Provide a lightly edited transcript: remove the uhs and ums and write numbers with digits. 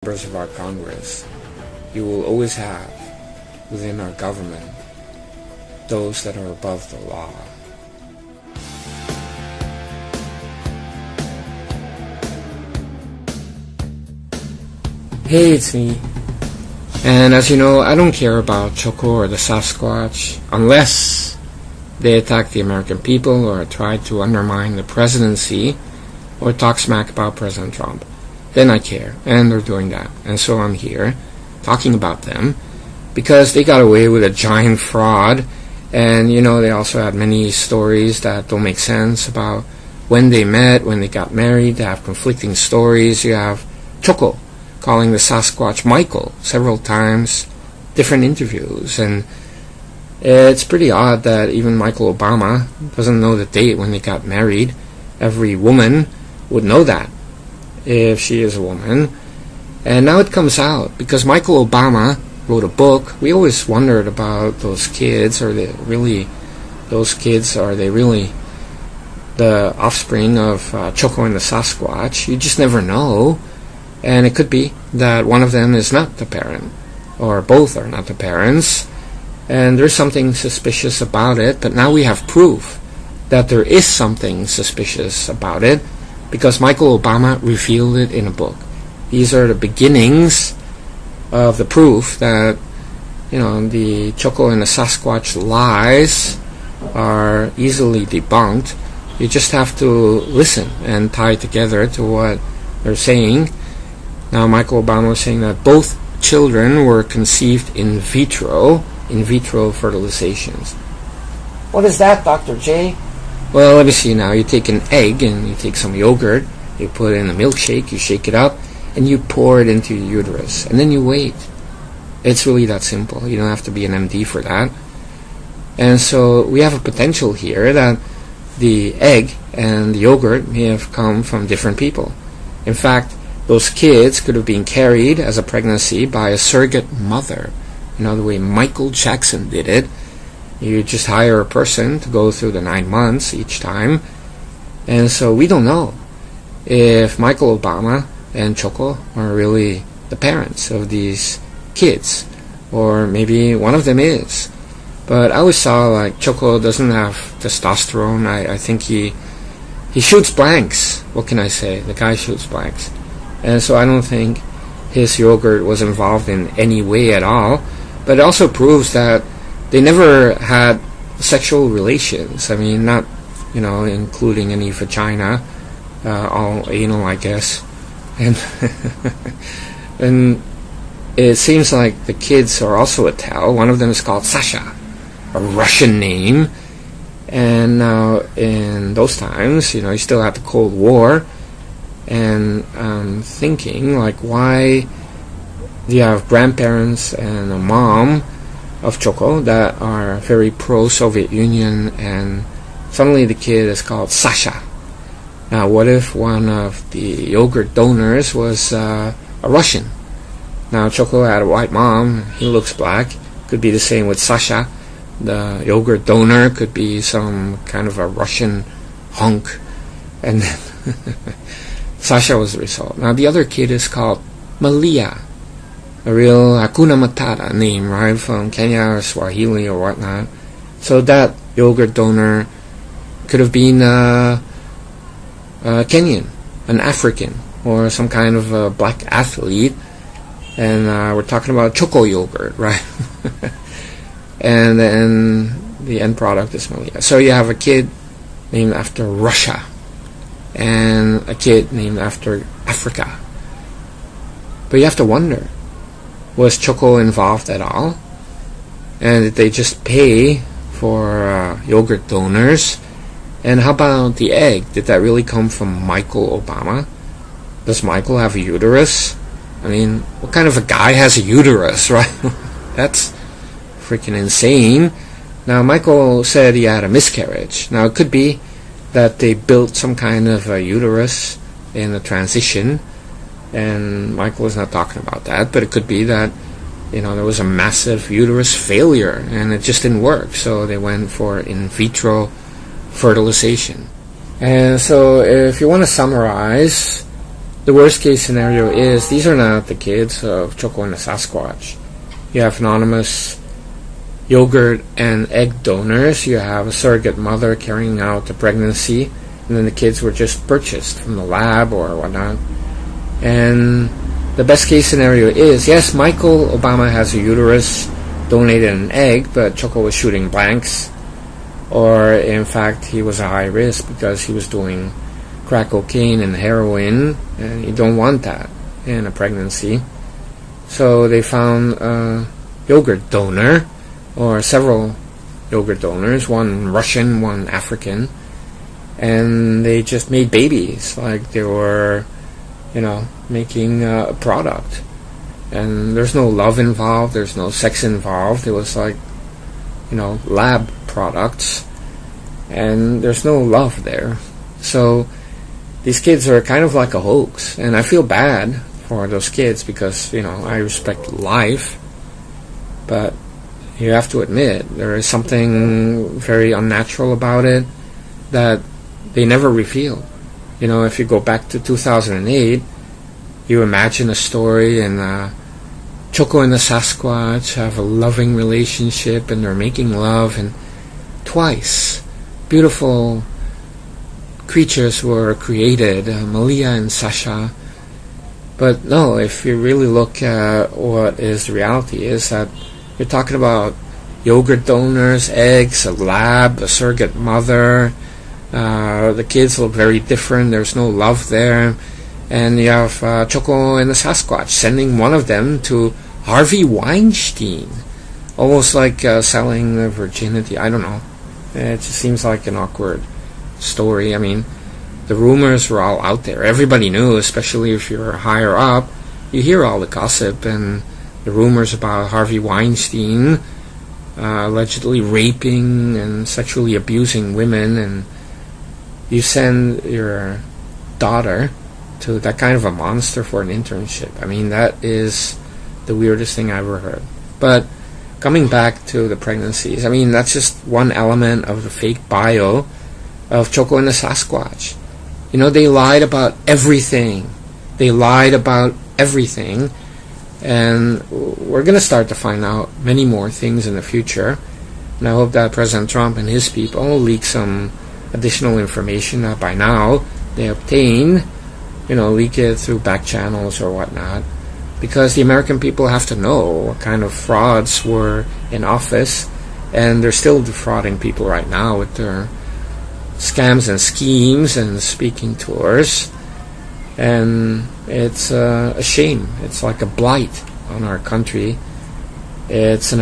members of our Congress, you will always have within our government those that are above the law. Hey, it's me. And as you know, I don't care about Choco or the Sasquatch unless they attack the American people or try to undermine the presidency or talk smack about President Trump. Then I care, and they're doing that. And so I'm here talking about them because they got away with a giant fraud. And you know, they also had many stories that don't make sense about when they met, when they got married. They have conflicting stories. You have Choco calling the Sasquatch Michael several times, different interviews. And it's pretty odd that even Michael Obama doesn't know the date when they got married. Every woman would know that if she is a woman. And now it comes out because Michael Obama wrote a book. We always wondered about those kids. Are they really those kids? Are they really the offspring of Choco and the Sasquatch? You just never know. And it could be that one of them is not the parent, or both are not the parents. And there's something suspicious about it. But now we have proof that there is something suspicious about it, because Michael Obama revealed it in a book. These are the beginnings of the proof that, you know, the Choco and the Sasquatch lies are easily debunked. You just have to listen and tie together to what they're saying. Now, Michael Obama was saying that both children were conceived in vitro fertilizations. What is that, Dr. J? Well, let me see now. You take an egg and you take some yogurt, you put it in a milkshake, you shake it up, and you pour it into your uterus. And then you wait. It's really that simple. You don't have to be an MD for that. And so we have a potential here that the egg and the yogurt may have come from different people. In fact, those kids could have been carried as a pregnancy by a surrogate mother. You know, the way Michael Jackson did it. You just hire a person to go through the 9 months each time. And so we don't know if Michael Obama and Choco are really the parents of these kids. Or maybe one of them is. But I always saw like Choco doesn't have testosterone. I think he shoots blanks. What can I say? The guy shoots blanks. And so I don't think his yogurt was involved in any way at all. But it also proves that they never had sexual relations. I mean, not, you know, including any vagina, all anal, I guess. And and it seems like the kids are also a tell. One of them is called Sasha, a Russian name. And now in those times, you know, you still had the Cold War. And I'm thinking, like, why do you have grandparents and a mom of Choco that are very pro-Soviet Union, and suddenly the kid is called Sasha? Now, what if one of the yogurt donors was a Russian? Now, Choco had a white mom. He looks black. Could be the same with Sasha. The yogurt donor could be some kind of a Russian hunk. And then Sasha was the result. Now, the other kid is called Malia. A real Hakuna Matata name, right, from Kenya or Swahili or whatnot. So that yogurt donor could have been Kenyan, an African, or some kind of a black athlete. And we're talking about Choco yogurt, right? And then the end product is Malia. So you have a kid named after Russia and a kid named after Africa. But you have to wonder, was Choco involved at all? And did they just pay for yogurt donors? And how about the egg? Did that really come from Michael Obama? Does Michael have a uterus? I mean, what kind of a guy has a uterus, right? That's freaking insane. Now, Michael said he had a miscarriage. Now, it could be that they built some kind of a uterus in the transition, and Michael is not talking about that, but it could be that, you know, there was a massive uterus failure and it just didn't work, so they went for in vitro fertilization. And so if you want to summarize the worst case scenario is these are not the kids of Choco and the Sasquatch. You have anonymous yogurt and egg donors. You have a surrogate mother carrying out the pregnancy, and then the kids were just purchased from the lab or whatnot. And the best case scenario is, yes, Michael Obama has a uterus, donated an egg, but Choco was shooting blanks. Or, in fact, he was a high risk because he was doing crack cocaine and heroin, and you don't want that in a pregnancy. So they found a yogurt donor, or several yogurt donors, one Russian, one African, and they just made babies like they were, making a product. And there's no love involved, there's no sex involved. It was like, lab products, and there's no love there. So these kids are kind of like a hoax, and I feel bad for those kids because, I respect life, but you have to admit there is something very unnatural about it that they never revealed. If you go back to 2008, you imagine a story and Choco and the Sasquatch have a loving relationship and they're making love, and twice beautiful creatures were created, Malia and Sasha. But no, if you really look at what is the reality, is that you're talking about yogurt donors, eggs, a lab, a surrogate mother. The kids look very different. There's no love there. And you have Choco and the Sasquatch sending one of them to Harvey Weinstein. Almost like selling the virginity. I don't know. It just seems like an awkward story. I mean, the rumors were all out there. Everybody knew, especially if you're higher up. You hear all the gossip and the rumors about Harvey Weinstein allegedly raping and sexually abusing women, and you send your daughter to that kind of a monster for an internship. I mean, that is the weirdest thing I ever heard. But coming back to the pregnancies, I mean, that's just one element of the fake bio of Choco and the Sasquatch. They lied about everything. And we're going to start to find out many more things in the future. And I hope that President Trump and his people leak some additional information that by now they obtain, leak it through back channels or whatnot. Because the American people have to know what kind of frauds were in office. And they're still defrauding people right now with their scams and schemes and speaking tours. And it's a shame. It's like a blight on our country. It's an